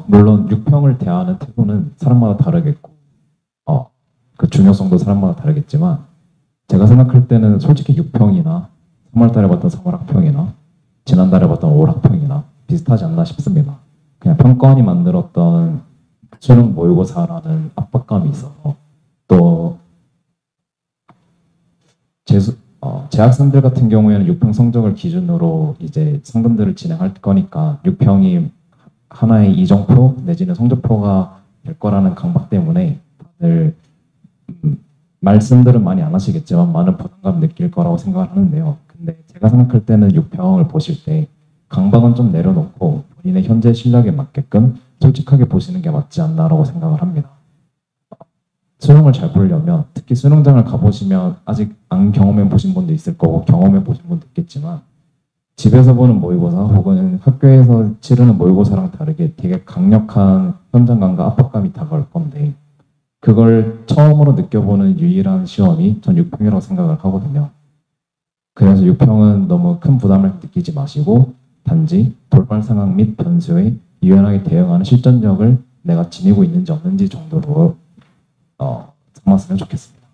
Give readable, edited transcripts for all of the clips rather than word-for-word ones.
물론 육평을 대하는 태도는 사람마다 다르겠고, 그 중요성도 사람마다 다르겠지만, 제가 생각할 때는 솔직히 육평이나 3월달에 봤던 3월학평이나 지난달에 봤던 5월학평이나 비슷하지 않나 싶습니다. 그냥 평가원이 만들었던 수능 모의고사라는 압박감이 있어서, 또 재학생들 같은 경우에는 6평 성적을 기준으로 이제 상담들을 진행할 거니까 6평이 하나의 이정표 내지는 성적표가 될 거라는 강박 때문에 다들 말씀들은 많이 안 하시겠지만 많은 부담감 느낄 거라고 생각을 하는데요. 근데 제가 생각할 때는 6평을 보실 때 강박은 좀 내려놓고 본인의 현재 실력에 맞게끔 솔직하게 보시는 게 맞지 않나라고 생각을 합니다. 수능을 잘 보려면 특히 수능장을 가보시면 아직 안 경험해 보신 분도 있을 거고 경험해 보신 분도 있겠지만 집에서 보는 모의고사 혹은 학교에서 치르는 모의고사랑 다르게 되게 강력한 현장감과 압박감이 다가올 건데 그걸 처음으로 느껴보는 유일한 시험이 전 6평이라고 생각을 하거든요. 그래서 6평은 너무 큰 부담을 느끼지 마시고 단지 돌발 상황 및 변수에 유연하게 대응하는 실전력을 내가 지니고 있는지 없는지 정도로 삼았으면 좋겠습니다.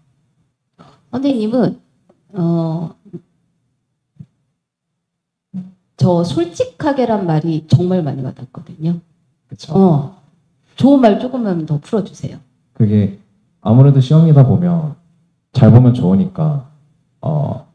선생님은 저 솔직하게란 말이 정말 많이 와닿거든요. 그렇죠. 좋은 말 조금만 더 풀어주세요. 그게 아무래도 시험이다 보면 잘 보면 좋으니까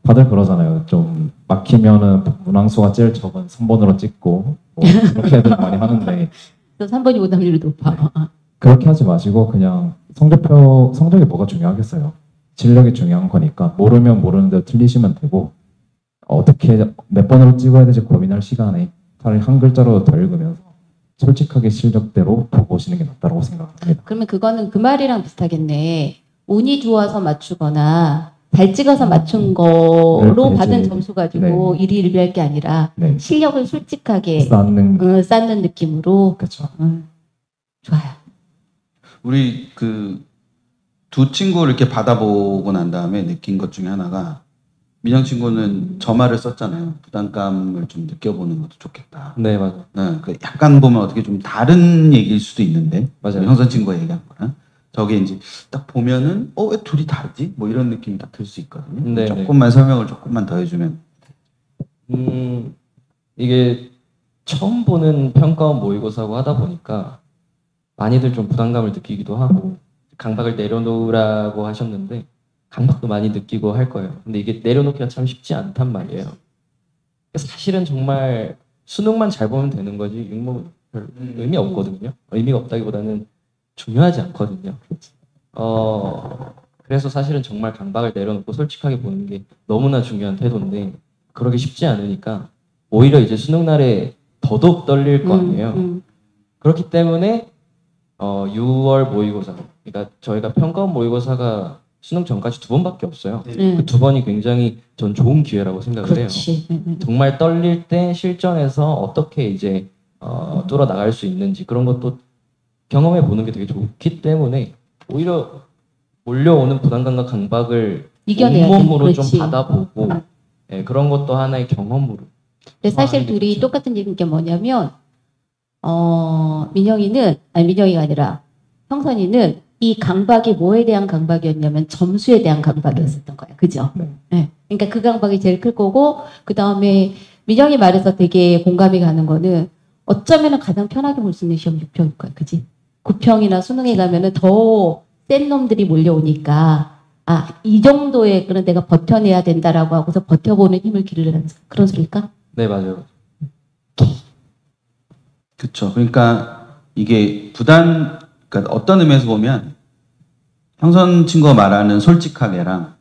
다들 그러잖아요. 좀 막히면은 문항수가 제일 적은 3번으로 찍고 뭐 그렇게들 많이 하는데 또 3번이 오답률이 높아. 네. 그렇게 하지 마시고 그냥 성적이 뭐가 중요하겠어요. 실력이 중요한 거니까 모르면 모르는 대로 틀리시면 되고 어떻게 몇 번으로 찍어야 될지 고민할 시간에 차라리 한 글자로 더 읽으면서 솔직하게 실력대로 보시는 게 낫다고 생각합니다. 그러면 그거는 그 말이랑 비슷하겠네. 운이 좋아서 맞추거나 잘 찍어서 맞춘 거로 받은 점수 가지고 일희일비할 게 아니라 실력을 솔직하게 쌓는 느낌으로. 그렇죠. 좋아요. 우리 그 두 친구를 이렇게 받아보고 난 다음에 느낀 것 중에 하나가 민영 친구는 저 말을 썼잖아요. 부담감을 좀 느껴보는 것도 좋겠다. 네, 맞아요. 네, 그 약간 보면 어떻게 좀 다른 얘기일 수도 있는데 맞아요. 형선 친구가 얘기한 거랑 저게 이제 딱 보면은 왜 둘이 다르지? 뭐 이런 느낌이 딱 들 수 있거든요. 네, 조금만 설명을 조금만 더 해주면. 이게 처음 보는 평가원 모의고사고 하다 보니까 많이들 좀 부담감을 느끼기도 하고 강박을 내려놓으라고 하셨는데 강박도 많이 느끼고 할 거예요. 근데 이게 내려놓기가 참 쉽지 않단 말이에요. 사실은 정말 수능만 잘 보면 되는 거지 육모 별 의미 없거든요. 의미가 없다기보다는 중요하지 않거든요. 그래서 사실은 정말 강박을 내려놓고 솔직하게 보는 게 너무나 중요한 태도인데 그러기 쉽지 않으니까 오히려 이제 수능 날에 더더욱 떨릴 거 아니에요. 그렇기 때문에 6월 모의고사, 그러니까 저희가 평가원 모의고사가 수능 전까지 2번밖에 없어요. 그 2번이 굉장히 전 좋은 기회라고 생각을 해요. 정말 떨릴 때 실전에서 어떻게 이제 뚫어 나갈 수 있는지 그런 것도 경험해 보는 게 되게 좋기 때문에 오히려 몰려오는 부담감과 강박을 온몸으로 좀 받아보고 그런 것도 하나의 경험으로. 근데 사실 둘이 똑같은 얘기인 게 뭐냐면 민영이가 아니라 형선이는 이 강박이 뭐에 대한 강박이었냐면 점수에 대한 강박이었었던 거야. 그죠? 네. 그러니까 그 강박이 제일 클 거고 그 다음에 민영이 말해서 되게 공감이 가는 거는 어쩌면 가장 편하게 볼 수 있는 시험 6평일 거야. 그지? 9평이나 수능에 가면은 더 센 놈들이 몰려오니까 이 정도의 그런 내가 버텨내야 된다라고 하고서 버텨보는 힘을 기르는 그런 소리일까? 네, 맞아요. 그렇죠. 그러니까 이게 그러니까 어떤 의미에서 보면 형선 친구가 말하는 솔직하게랑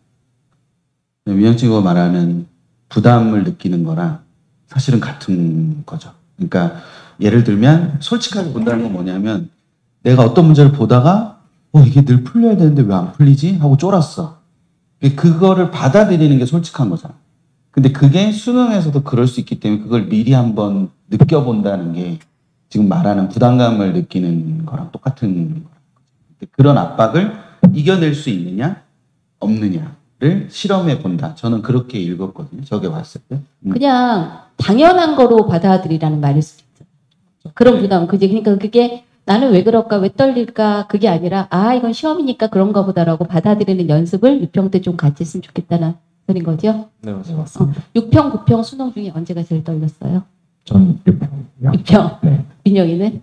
민영 친구가 말하는 부담을 느끼는 거랑 사실은 같은 거죠. 그러니까 예를 들면 솔직하게 본다는 건 뭐냐면 내가 어떤 문제를 보다가 이게 늘 풀려야 되는데 왜 안 풀리지? 하고 쫄았어. 그거를 받아들이는 게 솔직한 거잖아. 근데 그게 수능에서도 그럴 수 있기 때문에 그걸 미리 한번 느껴본다는 게 지금 말하는 부담감을 느끼는 거랑 똑같은 거예요. 그런 압박을 이겨낼 수 있느냐 없느냐를 실험해 본다. 저는 그렇게 읽었거든요. 저게 봤을 때. 그냥 당연한 거로 받아들이라는 말일 수도 있죠. 그런 부담. 그러니까 그게 나는 왜 그럴까, 왜 떨릴까, 그게 아니라, 아, 이건 시험이니까 그런가 보다라고 받아들이는 연습을 6평 때 좀 같이 했으면 좋겠다는 소린 거죠? 네, 맞습니다. 6평, 9평 수능 중에 언제가 제일 떨렸어요? 전 6평이요. 6평. 네. 민영이는?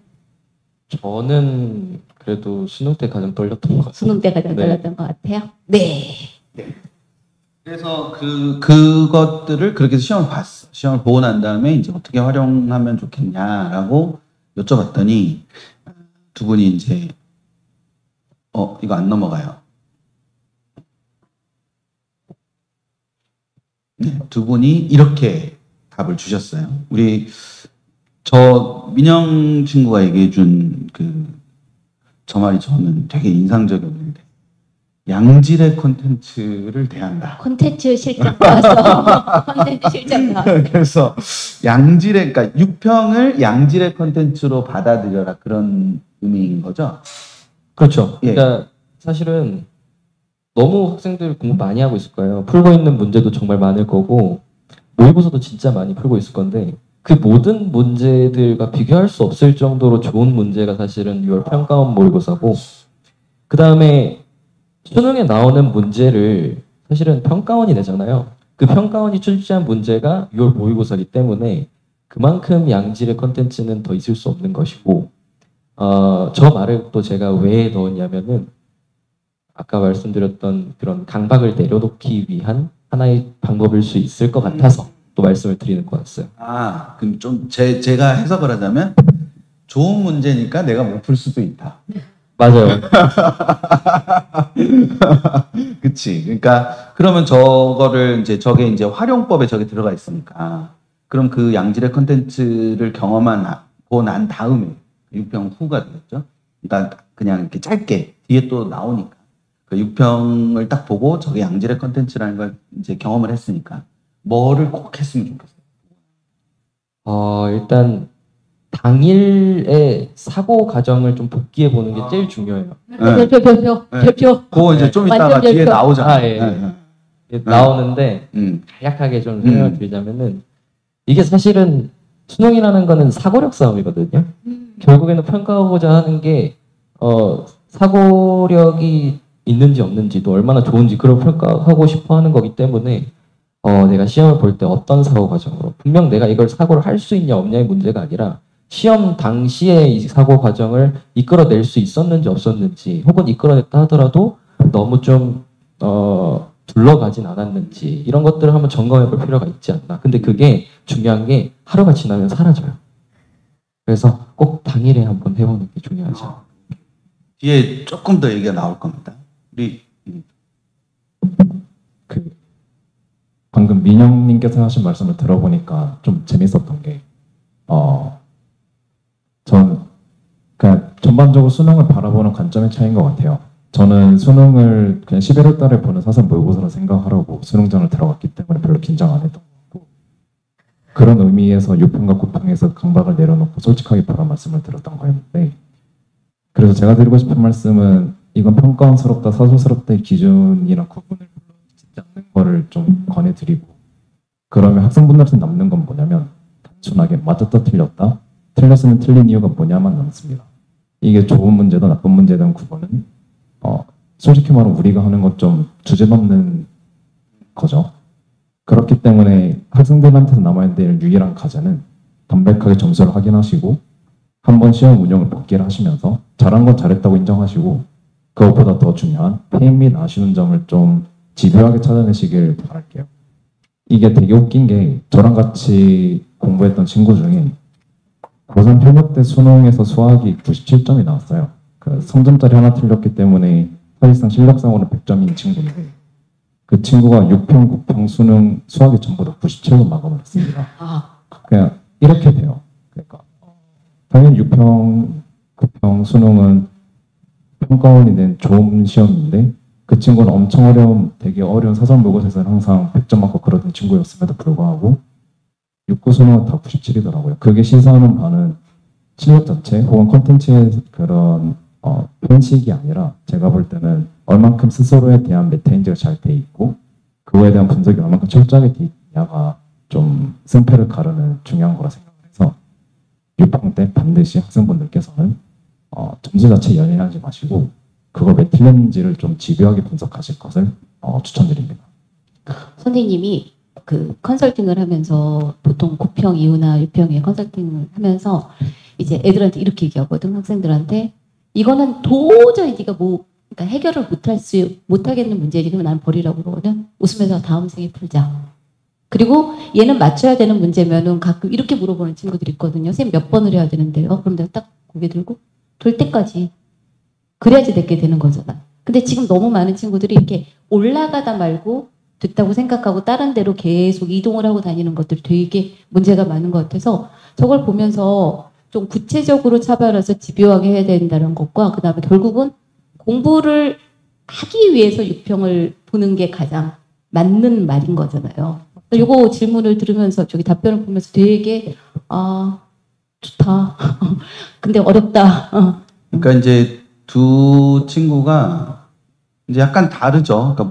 저는 그래도 수능 때 가장 떨렸던 것 같아요. 수능 때 가장 네. 떨렸던 것 같아요? 네. 그래서 그것들을 그렇게 해서 시험을 봤어. 시험을 보고 난 다음에 이제 어떻게 활용하면 좋겠냐라고 여쭤봤더니 두 분이 이제 이거 안 넘어가요. 네, 두 분이 이렇게 답을 주셨어요. 저 민영 친구가 얘기해 준 저 말이 저는 되게 인상적이었는데, 양질의 콘텐츠를 대한다. 콘텐츠 실장 나왔어. 콘텐츠 실장 나왔어. 그래서 양질의, 그러니까 6평을 양질의 콘텐츠로 받아들여라, 그런 의미인 거죠? 그렇죠. 예. 그러니까 사실은 너무 학생들 공부 많이 하고 있을 거예요. 풀고 있는 문제도 정말 많을 거고 모의고사도 진짜 많이 풀고 있을 건데 그 모든 문제들과 비교할 수 없을 정도로 좋은 문제가 사실은 6월 평가원 모의고사고, 그 다음에 수능에 나오는 문제를 사실은 평가원이 내잖아요. 그 평가원이 출제한 문제가 6월 모의고사이기 때문에 그만큼 양질의 컨텐츠는 더 있을 수 없는 것이고, 저 말을 또 제가 왜 넣었냐면은 아까 말씀드렸던 그런 강박을 내려놓기 위한 하나의 방법일 수 있을 것 같아서 또 말씀을 드리는 거였어요. 그럼 좀 제가 해석을 하자면, 좋은 문제니까 내가 못 풀 수도 있다. 맞아요. 그치. 그러니까 그러면 저게 이제 활용법에 저게 들어가 있으니까, 그럼 그 양질의 컨텐츠를 경험하고 난 다음에 6평 후가 되겠죠. 그러니까 그냥 이렇게 짧게 뒤에 또 나오니까 그 6평을 딱 보고 저게 양질의 컨텐츠라는 걸 이제 경험을 했으니까 뭐를 꼭 했으면 좋겠어요. 일단 당일의 사고 과정을 좀 복기해 보는 게 제일 중요해요. 별표. 그거 이제 좀 이따가 완전 뒤에 별표. 나오잖아. 나오는데 간략하게 좀 설명을 드리자면은, 이게 사실은 수능이라는 거는 사고력 싸움이거든요. 결국에는 평가하고자 하는 게 사고력이 있는지 없는지, 또 얼마나 좋은지 그걸 평가하고 싶어 하는 거기 때문에 내가 시험을 볼 때 어떤 사고 과정으로, 분명 내가 이걸 사고를 할 수 있냐 없냐의 문제가 아니라 시험 당시에 이 사고 과정을 이끌어낼 수 있었는지 없었는지, 혹은 이끌어냈다 하더라도 너무 좀 둘러가진 않았는지, 이런 것들을 한번 점검해 볼 필요가 있지 않나. 근데 그게 중요한 게 하루가 지나면 사라져요. 그래서 꼭 당일에 한번 해보는 게 중요하죠. 뒤에 조금 더 얘기가 나올 겁니다. 방금 민영님께서 하신 말씀을 들어보니까 좀 재밌었던 게, 전 그냥 전반적으로 수능을 바라보는 관점의 차이인 것 같아요. 저는 수능을 그냥 11월 달에 보는 사설 모의고사로 생각하려고 수능장을 들어갔기 때문에 별로 긴장 안 했던 거고, 그런 의미에서 6평과 9평에서 강박을 내려놓고 솔직하게 바란 말씀을 드렸던 거였는데, 그래서 제가 드리고 싶은 말씀은, 이건 평가원스럽다 사소스럽다의 기준이나 구분을 짓지 않는 거를 좀 권해드리고, 그러면 학생분들한테 남는 건 뭐냐면 단순하게 맞았다 틀렸다, 틀렸으면 틀린 이유가 뭐냐만 남습니다. 이게 좋은 문제든 나쁜 문제에 대한 구분은 솔직히 말하면 우리가 하는 것 좀 주제넘는 거죠. 그렇기 때문에 학생들한테서 남아야 될 유일한 과제는 담백하게 점수를 확인하시고 한번 시험 운영을 복귀를 하시면서 잘한 건 잘했다고 인정하시고, 그것보다 더 중요한 페인 및 아쉬운 점을 좀 집요하게 찾아내시길 바랄게요. 이게 되게 웃긴 게, 저랑 같이 공부했던 친구 중에 고3 현역 때 수능에서 수학이 97점이 나왔어요. 그 성점짜리 하나 틀렸기 때문에 사실상 실력상으로는 100점인 친구인데, 그 친구가 6평, 9평 수능 수학이 전부 다 97점 마감을 했습니다. 그냥 이렇게 돼요. 그러니까 당연히 6평, 9평 수능은 평가원이 낸 좋은 시험인데, 그 친구는 엄청 되게 어려운 사설 모의고사에서는 항상 100점 맞고 그러던 친구였음에도 불구하고 6구 수능은 다 97이더라고요. 그게 시사하는 바는 실력 자체 혹은 콘텐츠의 그런 편식이 아니라, 제가 볼 때는 얼만큼 스스로에 대한 메타인지가 잘 돼 있고 그거에 대한 분석이 얼만큼 철저하게 돼 있냐가 좀 승패를 가르는 중요한 거라 생각을 해서, 6평 때 반드시 학생분들께서는 점수 자체에 연연하지 마시고 그걸 왜 틀렸는지를 좀 집요하게 분석하실 것을 추천드립니다. 선생님이 그 컨설팅을 하면서 보통 9평 이후나 6평의 컨설팅을 하면서 이제 애들한테 이렇게 얘기하거든. 학생들한테 이거는 도저히 네가 그러니까 해결을 못하겠는 문제니까 나는 버리라고 그러거든. 웃으면서 다음 생에 풀자. 그리고 얘는 맞춰야 되는 문제면은 가끔 이렇게 물어보는 친구들이 있거든요. 선생님 몇 번을 해야 되는데요? 그럼 내가 딱 고개 들고 될 때까지. 그래야지 내게 되는 거잖아. 근데 지금 너무 많은 친구들이 이렇게 올라가다 말고 됐다고 생각하고 다른 데로 계속 이동을 하고 다니는 것들이 되게 문제가 많은 것 같아서 저걸 보면서 좀 구체적으로 차별해서 집요하게 해야 된다는 것과 그 다음에 결국은 공부를 하기 위해서 6평을 보는 게 가장 맞는 말인 거잖아요. 요거 질문을 들으면서 저기 답변을 보면서 되게 좋다. 근데 어렵다. 그러니까 이제 두 친구가 이제 약간 다르죠. 그러니까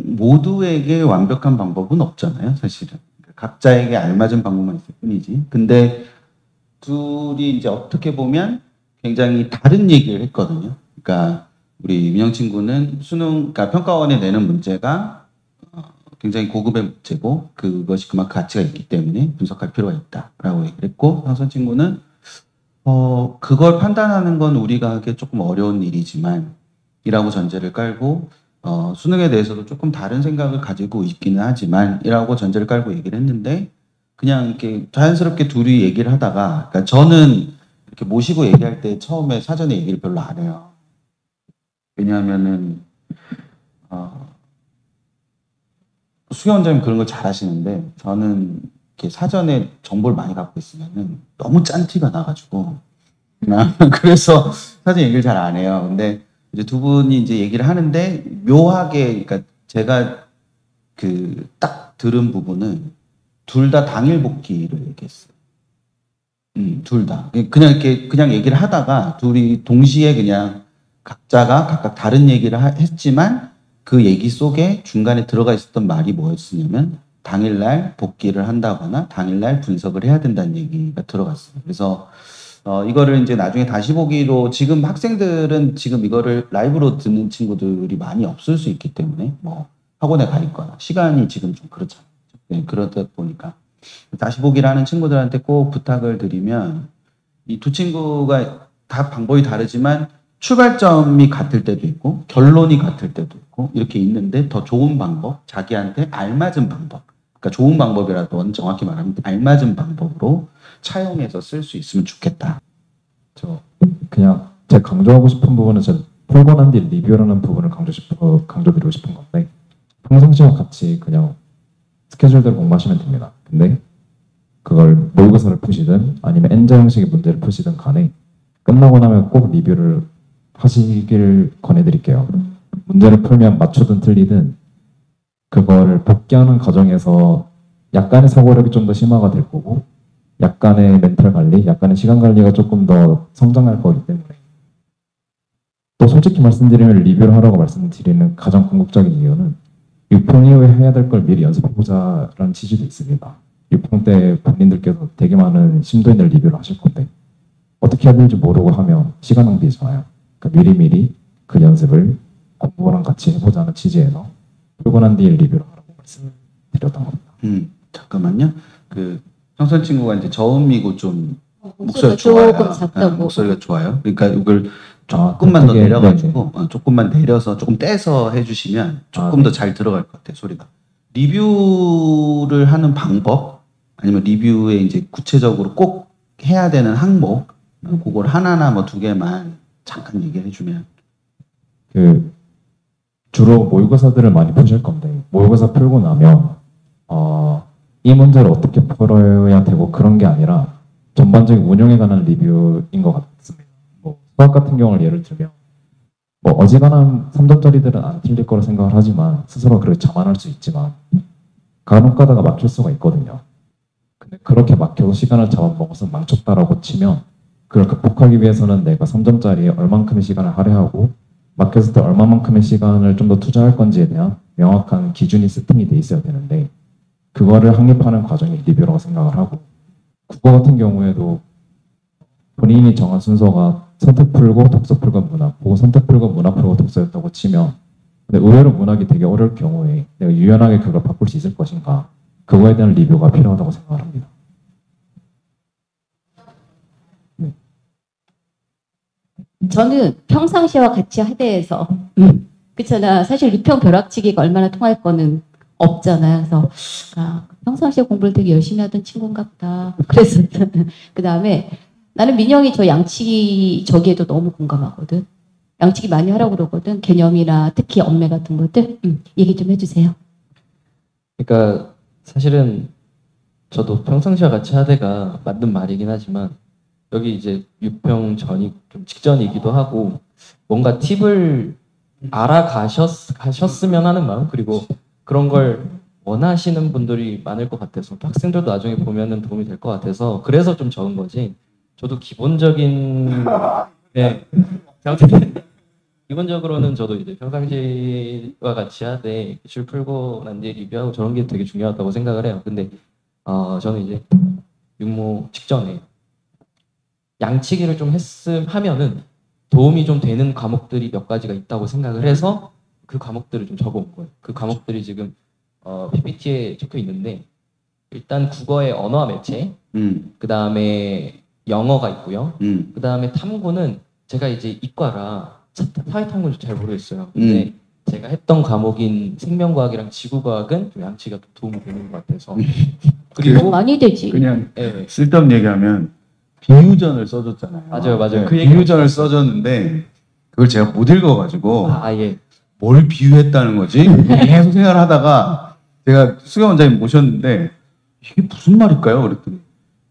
모두에게 완벽한 방법은 없잖아요, 사실은. 각자에게 알맞은 방법만 있을 뿐이지. 근데 둘이 이제 어떻게 보면 굉장히 다른 얘기를 했거든요. 그러니까 우리 민영 친구는 그러니까 평가원에 내는 문제가 굉장히 고급의 문제고 그것이 그만큼 가치가 있기 때문에 분석할 필요가 있다라고 얘기를 했고, 상선 친구는 그걸 판단하는 건 우리가 하기 조금 어려운 일이지만 이라고 전제를 깔고 수능에 대해서도 조금 다른 생각을 가지고 있기는 하지만 이라고 전제를 깔고 얘기를 했는데, 그냥 이렇게 자연스럽게 둘이 얘기를 하다가, 그러니까 저는 이렇게 모시고 얘기할 때 처음에 사전에 얘기를 별로 안 해요. 왜냐하면은 수경 원장님 그런 걸 잘 하시는데 저는 이렇게 사전에 정보를 많이 갖고 있으면은 너무 짠 티가 나가지고 그래서 사전 얘기를 잘 안 해요. 근데 이제 두 분이 이제 얘기를 하는데 묘하게, 그러니까 제가 그 딱 들은 부분은 둘 다 당일 복귀를 얘기했어요. 둘 다 그냥 이렇게 그냥 얘기를 하다가 둘이 동시에 그냥 각자가 각각 다른 얘기를 했지만 그 얘기 속에 중간에 들어가 있었던 말이 뭐였냐면 당일날 복귀를 한다거나 당일날 분석을 해야 된다는 얘기가 들어갔어요. 그래서 이거를 이제 나중에 다시 보기로, 지금 학생들은 지금 이거를 라이브로 듣는 친구들이 많이 없을 수 있기 때문에 뭐 학원에 가 있거나 시간이 지금 좀 그렇잖아요. 네, 그러다 보니까 다시 보기를 하는 친구들한테 꼭 부탁을 드리면, 이 두 친구가 다 방법이 다르지만 출발점이 같을 때도 있고 결론이 같을 때도 있고 이렇게 있는데, 더 좋은 방법, 자기한테 알맞은 방법, 그러니까 좋은 방법이라도 정확히 말하면 알맞은 방법으로 차용해서 쓸 수 있으면 좋겠다. 그냥 제가 강조하고 싶은 부분은 제가 풀고 난 뒤 리뷰라는 부분을 강조드리고 싶은 건데, 평상시와 같이 그냥 스케줄대로 공부하시면 됩니다. 근데 그걸 모의고사를 푸시든 아니면 N자 형식의 문제를 푸시든 간에 끝나고 나면 꼭 리뷰를 하시길 권해드릴게요. 문제를 풀면 맞추든 틀리든 그거를 복귀하는 과정에서 약간의 사고력이 좀 더 심화가 될 거고, 약간의 멘탈 관리, 약간의 시간 관리가 조금 더 성장할 거기 때문에, 또 솔직히 말씀드리면 리뷰를 하라고 말씀드리는 가장 궁극적인 이유는 6평 이후에 해야 될 걸 미리 연습해보자라는 취지도 있습니다. 6평 때 본인들께서 되게 많은 심도 있는 리뷰를 하실 건데 어떻게 해야 될지 모르고 하면 시간 낭비잖아요. 그러니까 미리미리 그 연습을 공부랑 같이 해보자는 취지에서 풀고 난 뒤에 리뷰를 하라고 말씀드렸던 겁니다. 잠깐만요. 그 형선 친구가 이제 저음이고 좀 목소리가 조금 좋아요. 작다고. 목소리가 좋아요. 그러니까 이걸 조금만 더 내려가지고 조금만 내려서 조금 떼서 해주시면 조금 더 잘 들어갈 것 같아요, 소리가. 리뷰를 하는 방법, 아니면 리뷰에 이제 구체적으로 꼭 해야 되는 항목, 그걸 하나나 뭐 두 개만 잠깐 얘기해 주면. 주로 모의고사들을 많이 푸실 건데, 모의고사 풀고 나면 이 문제를 어떻게 풀어야 되고 그런 게 아니라 전반적인 운용에 관한 리뷰인 것 같습니다. 뭐 수학 같은 경우를 예를 들면 뭐 어지간한 3점짜리들은 안 틀릴 거라 생각을 하지만 스스로 그렇게 자만할 수 있지만 간혹 가다가 막힐 수가 있거든요. 근데 그렇게 막혀서 시간을 잡아먹어서 망쳤다라고 치면 그걸 극복하기 위해서는 내가 3점짜리에 얼만큼의 시간을 할애하고 막혔을 때 얼마만큼의 시간을 좀 더 투자할 건지에 대한 명확한 기준이 세팅이 돼 있어야 되는데, 그거를 확립하는 과정이 리뷰라고 생각을 하고, 국어 같은 경우에도 본인이 정한 순서가 선택 풀고 독서 풀고 문학, 혹은 선택 풀고 문학 풀고 독서였다고 치면, 근데 의외로 문학이 되게 어려울 경우에 내가 유연하게 그걸 바꿀 수 있을 것인가, 그거에 대한 리뷰가 필요하다고 생각을 합니다. 저는 평상시와 같이 하대에서 그렇잖아. 사실 유평 벼락치기가 얼마나 통할 거는 없잖아요. 그래서 평상시에 공부를 되게 열심히 하던 친구인가 보다. 그래서 그 다음에 나는 민영이 저 양치기 저기에도 너무 공감하거든. 양치기 많이 하라고 그러거든. 개념이나 특히 엄매 같은 것들. 얘기 좀 해주세요. 그러니까 사실은 저도 평상시와 같이 하대가 맞는 말이긴 하지만 여기 이제 유평 전이 좀 직전이기도 하고 뭔가 팁을 알아가셨으면 하는 마음, 그리고 그런 걸 원하시는 분들이 많을 것 같아서 또 학생들도 나중에 보면은 도움이 될 것 같아서 그래서 좀 적은 거지. 저도 기본적인 네 기본적으로는 저도 이제 평상시와 같이 하되 기출 풀고 난 뒤에 리뷰하고 저런 게 되게 중요하다고 생각을 해요. 근데 저는 이제 육모 직전에 양치기를 좀 하면은 도움이 좀 되는 과목들이 몇 가지가 있다고 생각을 해서 그 과목들을 좀 적어온 거예요. 그 과목들이 지금 PPT에 적혀 있는데 일단 국어의 언어와 매체, 그 다음에 영어가 있고요. 그 다음에 탐구는 제가 이제 이과라 사회탐구는 잘 모르겠어요. 근데 제가 했던 과목인 생명과학이랑 지구과학은 좀 양치기가 도움이 되는 것 같아서 그리고 많이 되지. 그냥 쓸데없는 얘기하면 비유전을 써줬잖아요. 맞아요. 네, 그 얘기 비유전을 써줬는데 그걸 제가 못 읽어가지고 예. 뭘 비유했다는 거지? 계속 생각을 하다가 제가 수경 원장님 모셨는데 이게 무슨 말일까요? 그랬더니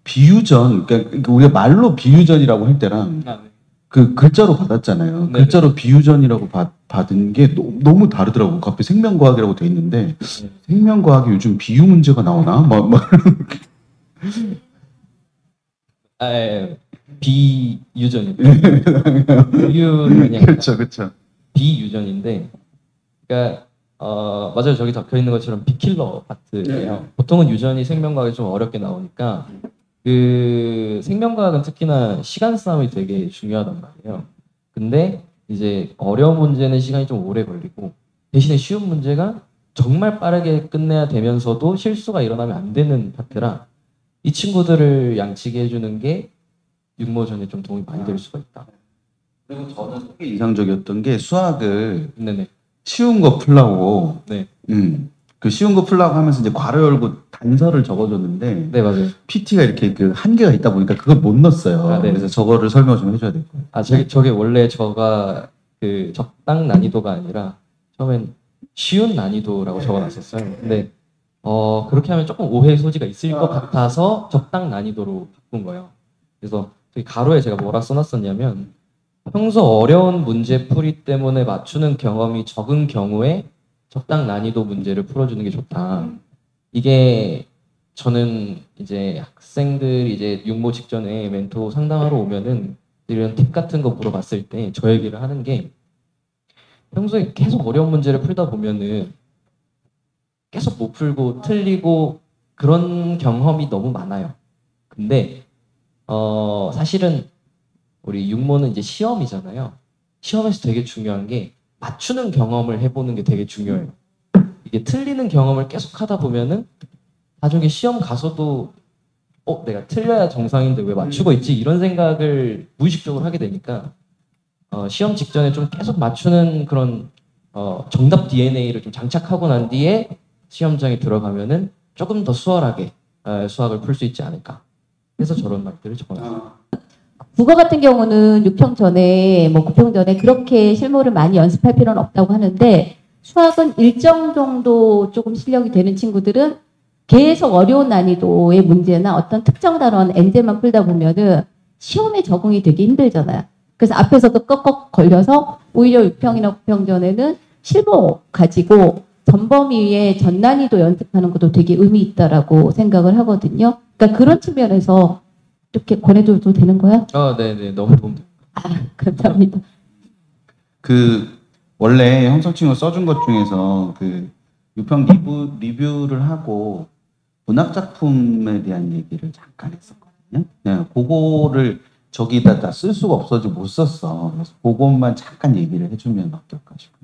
비유전, 그러니까 우리가 말로 비유전이라고 할 때랑 그 글자로 받았잖아요. 네네. 글자로 비유전이라고 받은 게 너무 다르더라고요. 앞에 생명과학이라고 돼 있는데 생명과학이 요즘 비유 문제가 나오나? 비유전입니다. 비유전이 그렇죠. 비유전인데, 그러니까 맞아요. 저기 적혀 있는 것처럼 비킬러 파트예요. 보통은 유전이 생명과학이 좀 어렵게 나오니까 그 생명과학은 특히나 시간 싸움이 되게 중요하단 말이에요. 근데 이제 어려운 문제는 시간이 좀 오래 걸리고 대신에 쉬운 문제가 정말 빠르게 끝내야 되면서도 실수가 일어나면 안 되는 파트라 이 친구들을 양치게 해주는 게 육모전에 좀 도움이 많이 될 수가 있다. 그리고 저는 되게 인상적이었던 게 수학을 네네. 쉬운 거 풀라고 네. 그 쉬운 거 풀라고 하면서 이제 괄호 열고 단서를 적어줬는데 네, 맞아요. PT가 이렇게 그 한계가 있다 보니까 그걸 못 넣었어요. 네. 그래서 저거를 설명 좀 해줘야 될 거예요. 저게 원래 저가 그 적당 난이도가 아니라 처음엔 쉬운 난이도라고 적어놨었어요. 근데 그렇게 하면 조금 오해 소지가 있을 것 같아서 적당 난이도로 바꾼 거예요. 그래서 저기 가로에 제가 뭐라 써놨었냐면 평소 어려운 문제 풀이 때문에 맞추는 경험이 적은 경우에 적당 난이도 문제를 풀어주는 게 좋다. 이게 저는 이제 학생들 이제 육모 직전에 멘토 상담하러 오면은 이런 팁 같은 거 물어봤을 때 저 얘기를 하는 게 평소에 계속 어려운 문제를 풀다 보면은 계속 못 풀고 틀리고 그런 경험이 너무 많아요. 근데 사실은 우리 육모는 이제 시험이잖아요. 시험에서 되게 중요한 게 맞추는 경험을 해보는 게 되게 중요해요. 이게 틀리는 경험을 계속 하다 보면은 나중에 시험 가서도 내가 틀려야 정상인데 왜 맞추고 있지? 이런 생각을 무의식적으로 하게 되니까 시험 직전에 좀 계속 맞추는 그런 정답 DNA를 좀 장착하고 난 뒤에 시험장에 들어가면은 조금 더 수월하게 수학을 풀 수 있지 않을까. 그래서 저런 말들을 적어놨어요. 국어 같은 경우는 6평 전에, 9평 전에 그렇게 실무를 많이 연습할 필요는 없다고 하는데 수학은 일정 정도 조금 실력이 되는 친구들은 계속 어려운 난이도의 문제나 어떤 특정 단원 엔제만 풀다 보면은 시험에 적응이 되게 힘들잖아요. 그래서 앞에서도 꺽꺽 걸려서 오히려 6평이나 9평 전에는 실무 가지고 전범위의 전난이도 연습하는 것도 되게 의미 있다라고 생각을 하거든요. 그러니까 그런 측면에서 이렇게 권해줘도 되는 거야? 네네. 너무 도움돼요. 감사합니다. 원래 형성친구 써준 것 중에서 그 6평 리뷰를 하고 문학 작품에 대한 얘기를 잠깐 했었거든요. 네, 그거를 저기다 다 쓸 수가 없어지고 못 썼어. 그래서 그것만 잠깐 얘기를 해주면 어떨까 싶어요.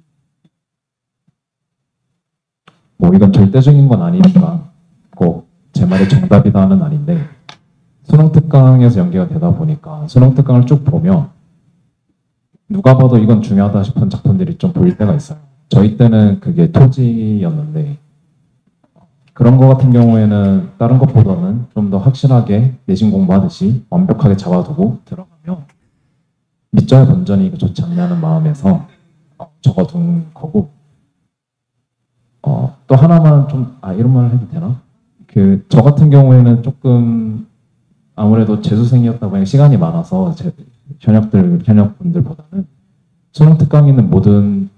뭐 이건 절대적인 건 아니니까 꼭 제 말이 정답이다는 아닌데 수능 특강에서 연계가 되다 보니까 수능 특강을 쭉 보면 누가 봐도 이건 중요하다 싶은 작품들이 좀 보일 때가 있어요. 저희 때는 그게 토지였는데 그런 거 같은 경우에는 다른 것보다는 좀 더 확실하게 내신 공부하듯이 완벽하게 잡아두고 들어가면 밑절 본전이 좋지 않냐는 마음에서 적어둔 거고 또 하나만 좀 이런 말을 해도 되나? 저 같은 경우에는 조금 아무래도 재수생이었다 보니 시간이 많아서 현역분들보다는 수능 특강에 있는 모든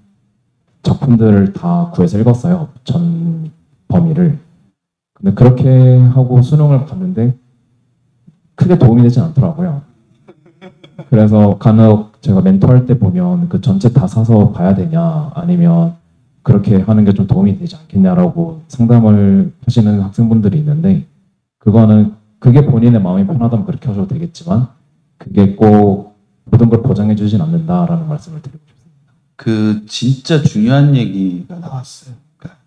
작품들을 다 구해서 읽었어요. 전 범위를. 근데 그렇게 하고 수능을 봤는데 크게 도움이 되지 않더라고요. 그래서 간혹 제가 멘토할 때 보면 그 전체 다 사서 봐야 되냐 아니면 그렇게 하는 게 좀 도움이 되지 않겠냐라고 상담을 하시는 학생분들이 있는데 그게 본인의 마음이 편하다면 그렇게 하셔도 되겠지만 그게 꼭 모든 걸 보장해 주진 않는다라는 말씀을 드리고 싶습니다. 그 진짜 중요한 얘기가 나왔어요. 그러니까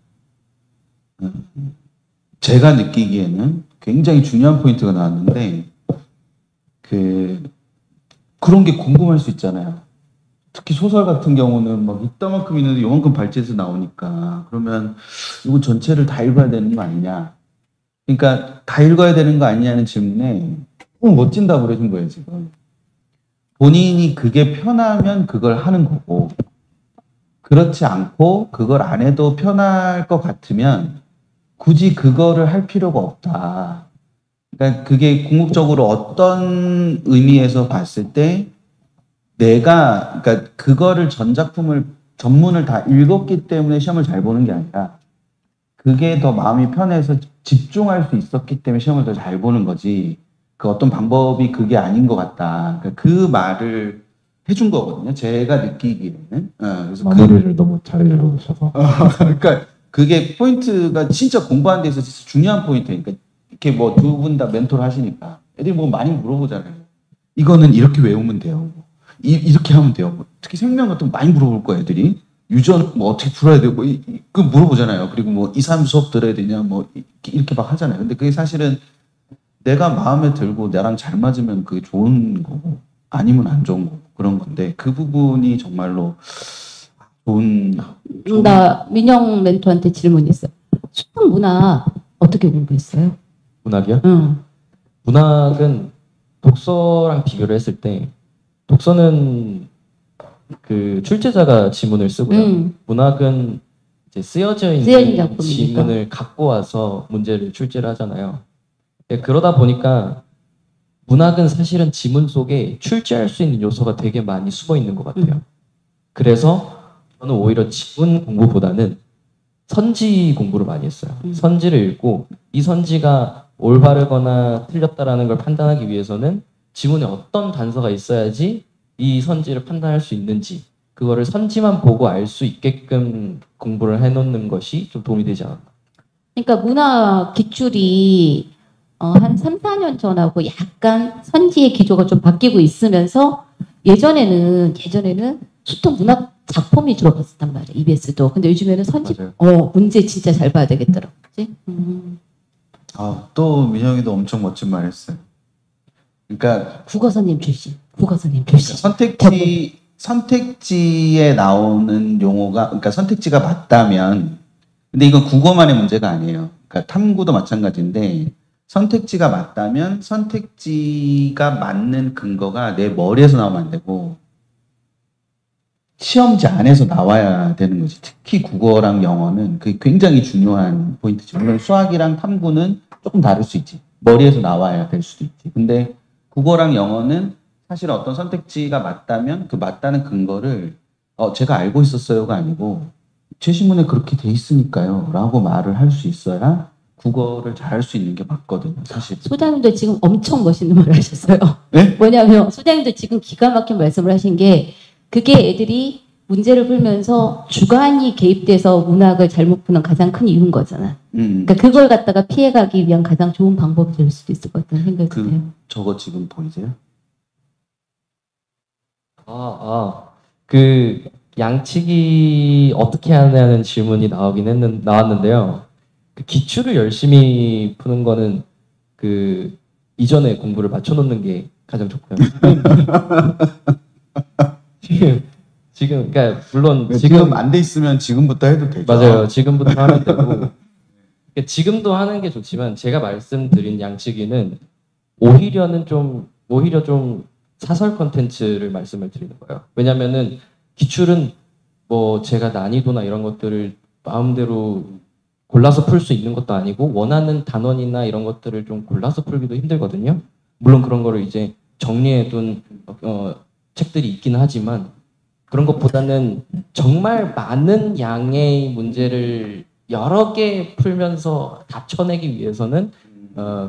제가 느끼기에는 굉장히 중요한 포인트가 나왔는데 그런 게 궁금할 수 있잖아요. 특히 소설 같은 경우는 막 이따만큼 있는데 요만큼 발제해서 나오니까 그러면 이거 전체를 다 읽어야 되는 거 아니냐. 그러니까 다 읽어야 되는 거 아니냐는 질문에 멋진 답을 해준 거예요, 지금. 본인이 그게 편하면 그걸 하는 거고 그렇지 않고 그걸 안 해도 편할 것 같으면 굳이 그거를 할 필요가 없다. 그러니까 그게 궁극적으로 어떤 의미에서 봤을 때 그러니까 그거를 전문을 다 읽었기 때문에 시험을 잘 보는 게 아니라 그게 더 마음이 편해서 집중할 수 있었기 때문에 시험을 더 잘 보는 거지. 그 어떤 방법이 그게 아닌 것 같다. 그러니까 그 말을 해준 거거든요. 제가 느끼기에는. 그래서 마무리를 너무 잘 읽어주셔서. 그러니까 그게 포인트가 진짜 공부하는 데 있어서 진짜 중요한 포인트니까 그러니까 이렇게 뭐 두 분 다 멘토를 하시니까 애들이 뭐 많이 물어보잖아요. 이거는 이렇게 외우면 돼요. 이렇게 하면 돼요. 특히 생명 같은 거 많이 물어볼 거예요, 애들이. 유전 뭐 어떻게 풀어야 되고 그 물어보잖아요. 그리고 뭐 2, 3 수업 들어야 되냐 뭐 이렇게 막 하잖아요. 근데 그게 사실은 내가 마음에 들고 나랑 잘 맞으면 그게 좋은 거고 아니면 안 좋은 거고 그런 건데 그 부분이 정말로 좋은 나 민영 멘토한테 질문이 있어. 수능 문학 어떻게 공부했어요? 문학이요? 응. 문학은 독서랑 비교를 했을 때 독서는 그 출제자가 지문을 쓰고요. 문학은 이제 쓰여져 있는 지문을 갖고 와서 문제를 출제를 하잖아요. 그러다 보니까 문학은 사실은 지문 속에 출제할 수 있는 요소가 되게 많이 숨어 있는 것 같아요. 그래서 저는 오히려 지문 공부보다는 선지 공부를 많이 했어요. 선지를 읽고 이 선지가 올바르거나 틀렸다라는 걸 판단하기 위해서는 지문에 어떤 단서가 있어야지 이 선지를 판단할 수 있는지 그거를 선지만 보고 알 수 있게끔 공부를 해놓는 것이 좀 도움이 되지 않았나. 그러니까 문학 기출이 한 3, 4년 전하고 약간 선지의 기조가 좀 바뀌고 있으면서 예전에는 수통 문학 작품이 들어갔었단 말이에요. EBS도. 근데 요즘에는 선지 문제 진짜 잘 봐야 되겠더라고. 그치? 또 민영이도 엄청 멋진 말 했어요. 그러니까 국어선님 출신. 그러니까 선택지에 나오는 용어가 그러니까 선택지가 맞다면 근데 이건 국어만의 문제가 아니에요. 그러니까 탐구도 마찬가지인데 선택지가 맞다면 선택지가 맞는 근거가 내 머리에서 나오면 안 되고 시험지 안에서 나와야 되는 거지. 특히 국어랑 영어는 그게 굉장히 중요한 포인트지. 물론 수학이랑 탐구는 조금 다를 수 있지. 머리에서 나와야 될 수도 있지. 근데 국어랑 영어는 사실 어떤 선택지가 맞다면 그 맞다는 근거를 제가 알고 있었어요가 아니고 제 신문에 그렇게 돼 있으니까요 라고 말을 할 수 있어야 국어를 잘할 수 있는 게 맞거든요. 사실. 소장님도 지금 엄청 멋있는 말을 하셨어요. 네? 뭐냐면 소장님도 지금 기가 막힌 말씀을 하신 게 그게 애들이 문제를 풀면서 주관이 개입돼서 문학을 잘못 푸는 가장 큰 이유인 거잖아. 그러니까 그걸 갖다가 피해가기 위한 가장 좋은 방법이 될 수도 있을 것 같다는 생각이 드네요. 저거 지금 보이세요? 그 양치기 어떻게 하냐는 질문이 나왔는데요. 그 기출을 열심히 푸는 거는 그 이전에 공부를 맞춰놓는 게 가장 좋고요. 지금 그러니까 물론 지금 안 돼 있으면 지금부터 해도 되죠. 맞아요. 지금부터 하면 되고 그러니까 지금도 하는 게 좋지만 제가 말씀드린 양치기는 오히려 좀 사설 컨텐츠를 말씀을 드리는 거예요. 왜냐면은 기출은 뭐 제가 난이도나 이런 것들을 마음대로 골라서 풀 수 있는 것도 아니고 원하는 단원이나 이런 것들을 좀 골라서 풀기도 힘들거든요. 물론 그런 거를 이제 정리해둔 책들이 있기는 하지만 그런 것보다는 정말 많은 양의 문제를 여러 개 풀면서 다 쳐내기 위해서는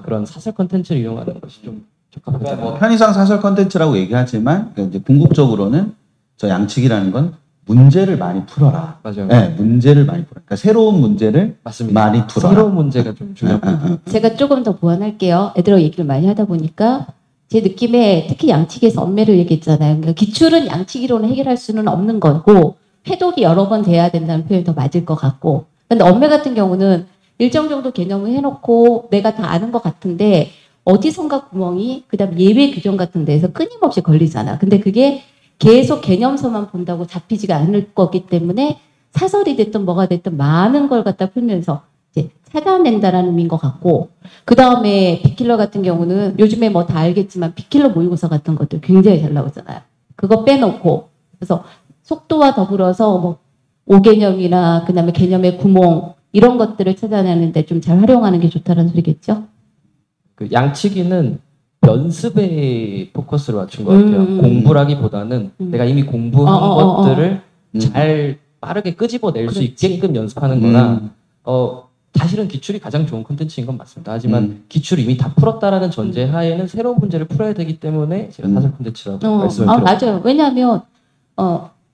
그런 사설 컨텐츠를 이용하는 것이 좀 적합하죠. 뭐 편의상 사설 컨텐츠라고 얘기하지만 이제 궁극적으로는 저 양측이라는 건 문제를 많이 풀어라. 맞아요. 네, 문제를 많이 풀어. 그러니까 새로운 문제를 맞습니다. 많이 풀어라. 새로운 문제가 좀 중요합니다. 제가 조금 더 보완할게요. 애들하고 얘기를 많이 하다 보니까 제 느낌에 특히 양치기에서 엄매를 얘기했잖아요. 그러니까 기출은 양치기로는 해결할 수는 없는 거고 회독이 여러 번 돼야 된다는 표현이 더 맞을 것 같고 근데 엄매 같은 경우는 일정 정도 개념을 해놓고 내가 다 아는 것 같은데 어디선가 구멍이 그다음 예외 규정 같은 데에서 끊임없이 걸리잖아. 근데 그게 계속 개념서만 본다고 잡히지가 않을 거기 때문에 사설이 됐든 뭐가 됐든 많은 걸 갖다 풀면서 이제 찾아낸다라는 의미인 것 같고 그 다음에 빅킬러 같은 경우는 요즘에 뭐 다 알겠지만 빅킬러 모의고사 같은 것들 굉장히 잘 나오잖아요. 그거 빼놓고 그래서 속도와 더불어서 뭐 오개념이나 그 다음에 개념의 구멍 이런 것들을 찾아내는데 좀 잘 활용하는 게 좋다는 소리겠죠? 그 양치기는 연습에 포커스를 맞춘 것 같아요. 공부라기보다는 내가 이미 공부한 것들을 잘 빠르게 끄집어낼 수 있게끔 연습하는 거라 사실은 기출이 가장 좋은 콘텐츠인 건 맞습니다. 하지만 기출을 이미 다 풀었다라는 전제 하에는 새로운 문제를 풀어야 되기 때문에 제가 사설 콘텐츠라고 말씀을 드렸습니다. 맞아요. 왜냐하면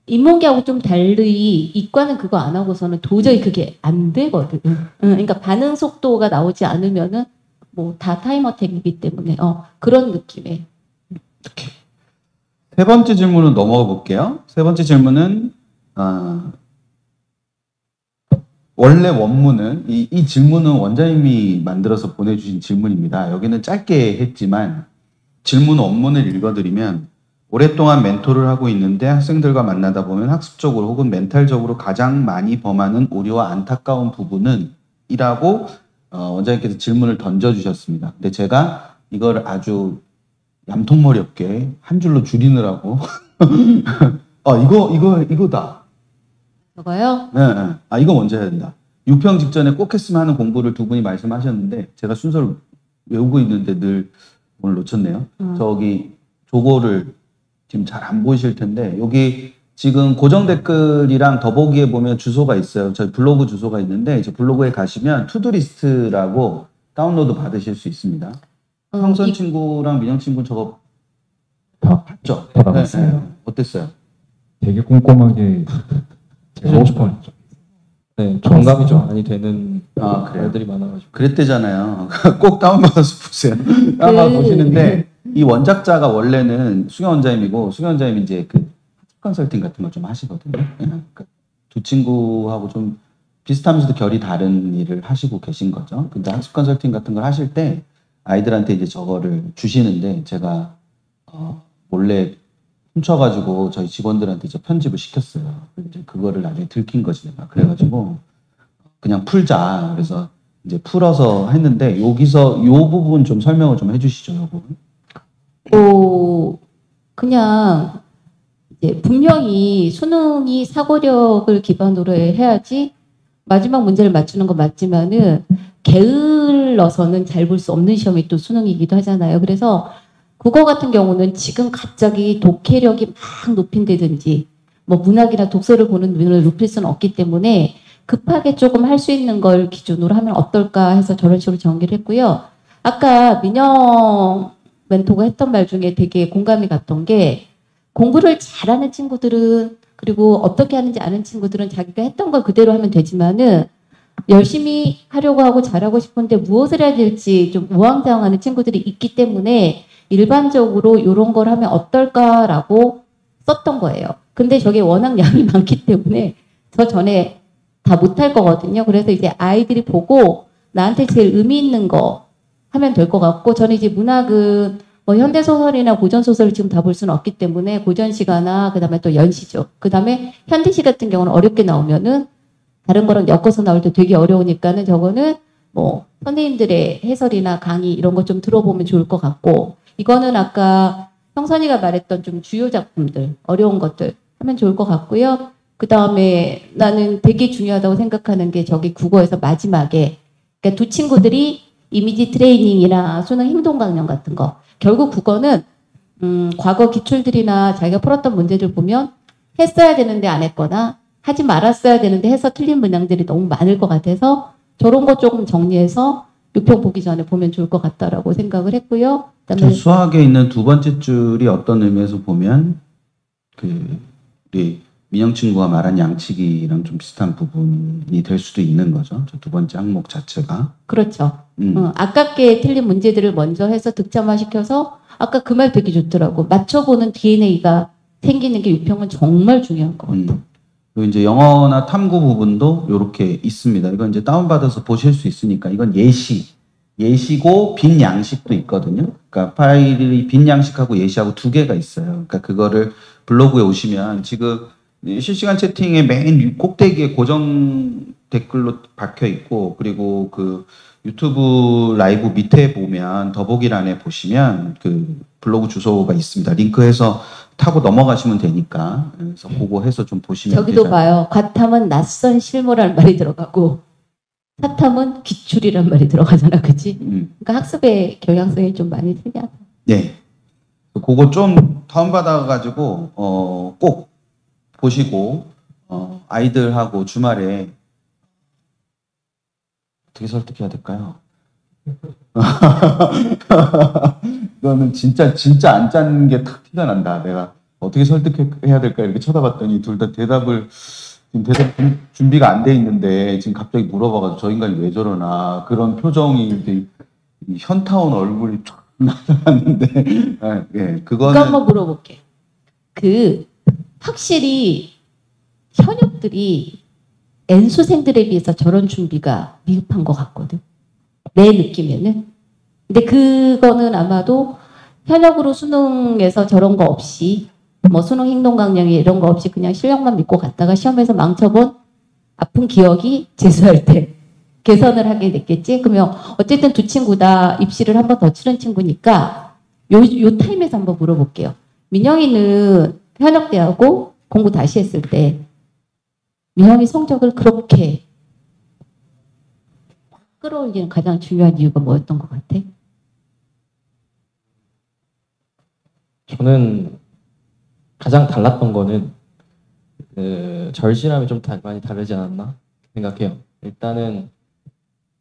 인문계하고 좀 달리 이과는 그거 안 하고서는 도저히 그게 안 되거든. 그러니까 반응 속도가 나오지 않으면은 뭐 다 타임어택이기 때문에 그런 느낌에. 세 번째 질문으로 넘어가 볼게요. 세 번째 질문은 원래 원문은 이 질문은 원장님이 만들어서 보내주신 질문입니다. 여기는 짧게 했지만 질문 원문을 읽어드리면 오랫동안 멘토를 하고 있는데 학생들과 만나다 보면 학습적으로 혹은 멘탈적으로 가장 많이 범하는 오류와 안타까운 부분은? 이라고 원장님께서 질문을 던져주셨습니다. 근데 제가 이걸 아주 얌통머리 없게 한 줄로 줄이느라고 이거다. 저거요? 네. 이거 먼저 해야 된다. 6평 직전에 꼭 했으면 하는 공부를 두 분이 말씀하셨는데 제가 순서를 외우고 있는데 늘 오늘 놓쳤네요. 저기 저거를 지금 잘 안 보이실 텐데 여기 지금 고정 댓글이랑 더보기에 보면 주소가 있어요. 저희 블로그 주소가 있는데 이제 블로그에 가시면 투두리스트라고 다운로드 받으실 수 있습니다. 형선 친구랑 민영 친구 저거 다 봤죠? 받아봤어요. 네. 어땠어요? 되게 꼼꼼하게 제가 하고 싶어요. 네, 정답이 좀 많이 되는 그래요? 애들이 많아가지고. 그랬대잖아요. 꼭 다운받아서 보세요. 다운받아 보시는데 이 원작자가 원래는 수경 원장님이고 수경 원장님이 이제 그 학습 컨설팅 같은 거 좀 하시거든요. 그러니까 두 친구하고 좀 비슷하면서도 결이 다른 일을 하시고 계신 거죠. 근데 학습 컨설팅 같은 걸 하실 때 아이들한테 이제 저거를 주시는데 제가 몰래 훔쳐가지고 저희 직원들한테 이제 편집을 시켰어요. 이제 그거를 나중에 들킨 거지 내가. 그래가지고 그냥 풀자. 그래서 이제 풀어서 했는데 여기서 요 부분 좀 설명을 좀 해주시죠, 요거. 그냥 이제 분명히 수능이 사고력을 기반으로 해야지 마지막 문제를 맞추는 건 맞지만은 게을러서는 잘 볼 수 없는 시험이 또 수능이기도 하잖아요. 그래서 국어 같은 경우는 지금 갑자기 독해력이 막 높인다든지 뭐 문학이나 독서를 보는 눈을 높일 수는 없기 때문에 급하게 조금 할 수 있는 걸 기준으로 하면 어떨까 해서 저런 식으로 전개를 했고요. 아까 민영 멘토가 했던 말 중에 되게 공감이 갔던 게 공부를 잘하는 친구들은 그리고 어떻게 하는지 아는 친구들은 자기가 했던 걸 그대로 하면 되지만은 열심히 하려고 하고 잘하고 싶은데 무엇을 해야 될지 좀 우왕좌왕하는 친구들이 있기 때문에 일반적으로 이런 걸 하면 어떨까라고 썼던 거예요. 근데 저게 워낙 양이 많기 때문에 저 전에 다 못할 거거든요. 그래서 이제 아이들이 보고 나한테 제일 의미 있는 거 하면 될 것 같고, 저는 이제 문학은 뭐 현대소설이나 고전소설을 지금 다 볼 수는 없기 때문에 고전시가나 그다음에 또 연시죠. 그다음에 현대시 같은 경우는 어렵게 나오면은 다른 거랑 엮어서 나올 때 되게 어려우니까는 저거는 뭐 선생님들의 해설이나 강의 이런 거 좀 들어보면 좋을 것 같고, 이거는 아까 형선이가 말했던 좀 주요 작품들, 어려운 것들 하면 좋을 것 같고요. 그 다음에 나는 되게 중요하다고 생각하는 게 저기 국어에서 마지막에, 그러니까 두 친구들이 이미지 트레이닝이나 수능 행동 강령 같은 거, 결국 국어는 과거 기출들이나 자기가 풀었던 문제들 보면 했어야 되는데 안 했거나 하지 말았어야 되는데 해서 틀린 문항들이 너무 많을 것 같아서 저런 거 조금 정리해서 6평 보기 전에 보면 좋을 것 같다라고 생각을 했고요. 그다음에 수학에 있는 두 번째 줄이 어떤 의미에서 보면 우리 민영 친구가 말한 양치기랑 좀 비슷한 부분이 될 수도 있는 거죠. 저 두 번째 항목 자체가. 그렇죠. 아깝게 틀린 문제들을 먼저 해서 득점화시켜서 아까 그 말 되게 좋더라고. 맞춰보는 DNA가 생기는 게 6평은 정말 중요한 것 같아요. 그리고 이제 영어나 탐구 부분도 이렇게 있습니다. 이건 이제 다운받아서 보실 수 있으니까 이건 예시고 빈 양식도 있거든요. 그러니까 파일이 빈 양식하고 예시하고 두 개가 있어요. 그러니까 그거를 블로그에 오시면 지금 실시간 채팅의 맨 꼭대기에 고정 댓글로 박혀 있고, 그리고 그 유튜브 라이브 밑에 보면 더보기란에 보시면 그 블로그 주소가 있습니다. 링크해서 타고 넘어가시면 되니까, 그래서 그거 해서 좀 보시면 저기도 되잖아요. 봐요. 과탐은 낯선 실무라는 말이 들어가고 사탐은 기출이란 말이 들어가잖아, 그치? 그러니까 학습의 경향성이 좀 많이 틀려. 네. 그거 좀 다운받아가지고 꼭 보시고 아이들하고 주말에 어떻게 설득해야 될까요? 이거는 진짜 안 짠 게 탁 티가 난다. 내가 어떻게 설득해야 될까 이렇게 쳐다봤더니 둘 다 대답 준비가 안 돼 있는데 지금 갑자기 물어봐가지고 저 인간이 왜 저러나 그런 표정이 이렇게 현타온 얼굴이 쫙 나타났는데 예, 그거는 그거 한번 물어볼게. 확실히 현역들이 N수생들에 비해서 저런 준비가 미흡한 것 같거든. 내 느낌에는. 근데 그거는 아마도 현역으로 수능에서 저런 거 없이 뭐 수능 행동 강령이 이런 거 없이 그냥 실력만 믿고 갔다가 시험에서 망쳐본 아픈 기억이 재수할 때 개선을 하게 됐겠지. 그러면 어쨌든 두 친구 다 입시를 한 번 더 치른 친구니까 요 타임에서 한번 물어볼게요. 민영이는 현역 때하고 공부 다시 했을 때 민영이 성적을 그렇게 끌어올리는 가장 중요한 이유가 뭐였던 것 같아? 저는 가장 달랐던 거는 절실함이 좀 많이 다르지 않았나 생각해요. 일단은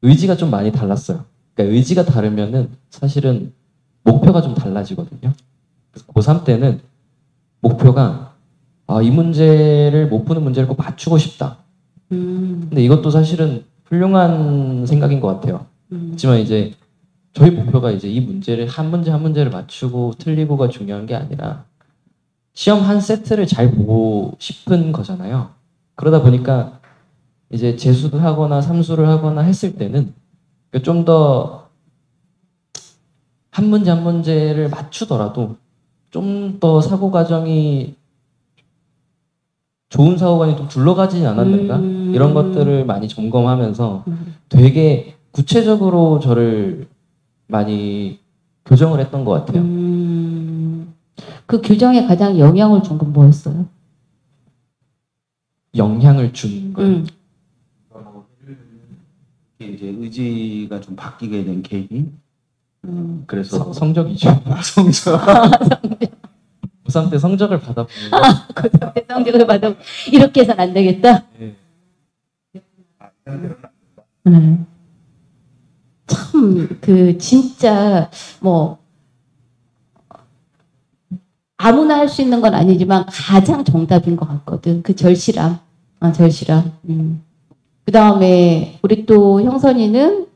의지가 좀 많이 달랐어요. 그러니까 의지가 다르면은 사실은 목표가 좀 달라지거든요. 그래서 고3 때는 목표가 이 문제를 못 푸는 문제를 꼭 맞추고 싶다. 근데 이것도 사실은 훌륭한 생각인 것 같아요. 하지만 이제 저희 목표가 이제 이 문제를 한 문제를 맞추고 틀리고가 중요한 게 아니라 시험 한 세트를 잘 보고 싶은 거잖아요. 그러다 보니까 이제 재수도 하거나 삼수를 하거나 했을 때는 좀 더 한 문제를 맞추더라도 좀 더 사고 과정이 좋은 사고관이 좀 굴러가지는 않았는가? 이런 것들을 많이 점검하면서 되게 구체적으로 저를 많이 교정을 했던 것 같아요. 그 교정에 가장 영향을 준 건 뭐였어요? 영향을 준 건? 이제 의지가 좀 바뀌게 된 계기. 그래서 성적이죠. 성적. 고3 때 성적을 받아보는 거. 고3 때 성적을 받아 이렇게 해서는 안 되겠다. 네. 참 진짜 뭐 아무나 할 수 있는 건 아니지만 가장 정답인 것 같거든. 그 절실함. 절실함. 그 다음에 우리 또 형선이는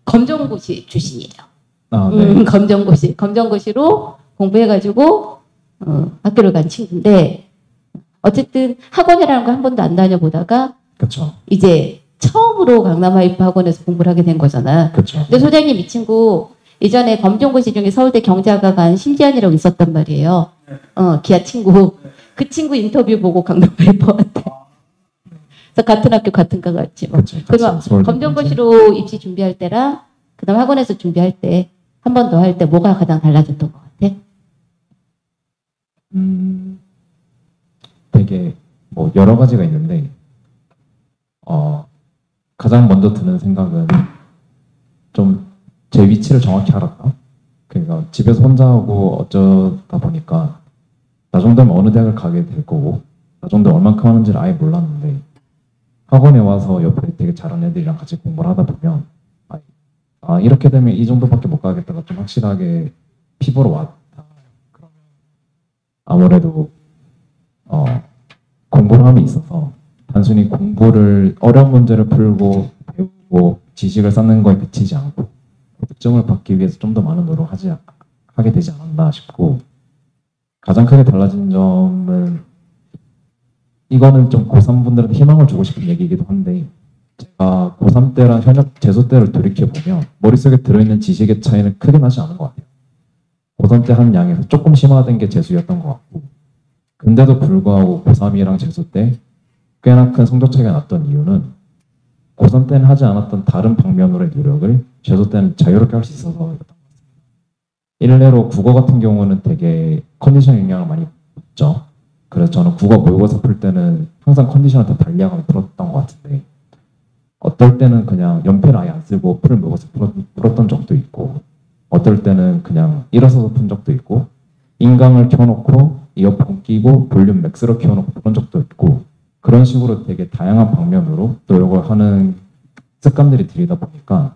검정고시 출신이에요. 네. 검정고시로 공부해가지고 학교를 간 친구인데 어쨌든 학원이라는 거 한 번도 안 다녀보다가 그렇죠. 이제 처음으로 강남하이프 학원에서 공부를 하게 된 거잖아. 그렇죠. 근데 소장님 이 친구 예전에 검정고시 중에 서울대 경제학과 간 심지안이라고 있었단 말이에요. 기아 친구. 그 친구 인터뷰 보고 강남하이프 왔대. 그래서 같은 학교 같은 과 같지. 뭐. 그쵸, 그러면 검정고시로 입시 준비할 때랑 그다음 학원에서 준비할 때 한 번 더 할 때 뭐가 가장 달라졌던 것 같아? 되게 뭐 여러 가지가 있는데 가장 먼저 드는 생각은 좀 제 위치를 정확히 알았다. 그러니까 집에서 혼자 하고 어쩌다 보니까 나 정도면 어느 대학을 가게 될 거고 나 정도 얼만큼 하는지를 아예 몰랐는데 학원에 와서 옆에 되게 잘하는 애들이랑 같이 공부를 하다 보면 이렇게 되면 이 정도밖에 못 가겠다가 좀 확실하게 피부로 왔다. 그러면 아무래도 공부를 함에 있어서 단순히 공부를 어려운 문제를 풀고 배우고 지식을 쌓는 거에 그치지 않고 득점을 받기 위해서 좀 더 많은 노력을 하게 되지 않았나 싶고 가장 크게 달라진 점은 이거는 좀 고3 분들한테 희망을 주고 싶은 얘기이기도 한데 제가 고3 때랑 현역 재수 때를 돌이켜보면 머릿속에 들어있는 지식의 차이는 크게 나지 않은 것 같아요. 고3 때 한 양에서 조금 심화된 게 재수였던 것 같고 근데도 불구하고 고3이랑 재수 때 꽤나 큰 성적 차이가 났던 이유는 고3 때는 하지 않았던 다른 방면으로의 노력을 재수 때는 자유롭게 할 수 있어서 였던 것 같습니다. 일례로 국어 같은 경우는 되게 컨디션 영향을 많이 받죠. 그래서 저는 국어 모의고사 풀 때는 항상 컨디션을 다 달리하고 풀었던 것 같은데 어떨 때는 그냥 연필 아예 안 쓰고 풀 모의고사 풀었던 적도 있고 어떨 때는 그냥 일어서서 푼 적도 있고 인강을 켜놓고 이어폰 끼고 볼륨 맥스로 켜놓고 그런 적도 있고 그런 식으로 되게 다양한 방면으로 노력을 하는 습관들이 들이다 보니까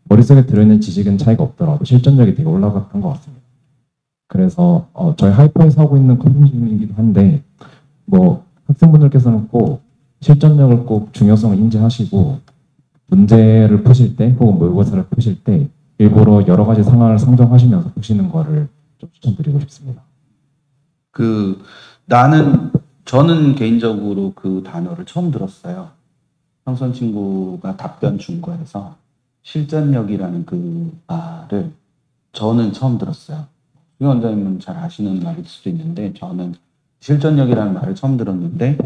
머릿속에 들어있는 지식은 차이가 없더라도 실전력이 되게 올라갔던 것 같습니다. 그래서 저희 하이퍼에서 하고 있는 컨텐츠이기도 한데 뭐 학생분들께서는 꼭 실전력을 꼭 중요성을 인지하시고 문제를 푸실 때 혹은 모의고사를 푸실 때 일부러 여러 가지 상황을 상정하시면서 푸시는 거를 좀 추천드리고 싶습니다. 저는 개인적으로 그 단어를 처음 들었어요. 형선 친구가 답변 준 거에서 실전력이라는 그 말을 저는 처음 들었어요. 수 원장님은 잘 아시는 말일 수도 있는데 저는 실전력이라는 말을 처음 들었는데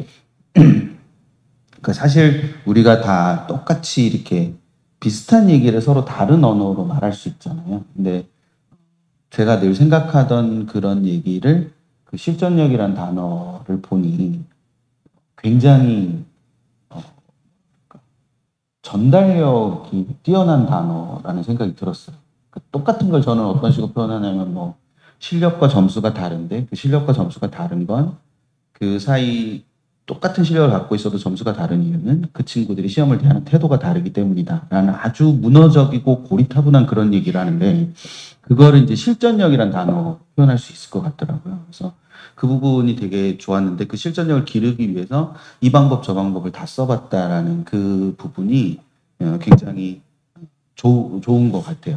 사실 우리가 다 똑같이 이렇게 비슷한 얘기를 서로 다른 언어로 말할 수 있잖아요. 근데 제가 늘 생각하던 그런 얘기를 그 실전력이라는 단어를 보니 굉장히 전달력이 뛰어난 단어라는 생각이 들었어요. 똑같은 걸 저는 어떤 식으로 표현하냐면 뭐 실력과 점수가 다른데 그 실력과 점수가 다른 건 그 사이 똑같은 실력을 갖고 있어도 점수가 다른 이유는 그 친구들이 시험을 대하는 태도가 다르기 때문이다 라는 아주 문어적이고 고리타분한 그런 얘기를 하는데 그거를 이제 실전력이라는 단어로 표현할 수 있을 것 같더라고요. 그래서 그 부분이 되게 좋았는데 그 실전력을 기르기 위해서 이 방법 저 방법을 다 써봤다라는 그 부분이 굉장히 좋은 것 같아요.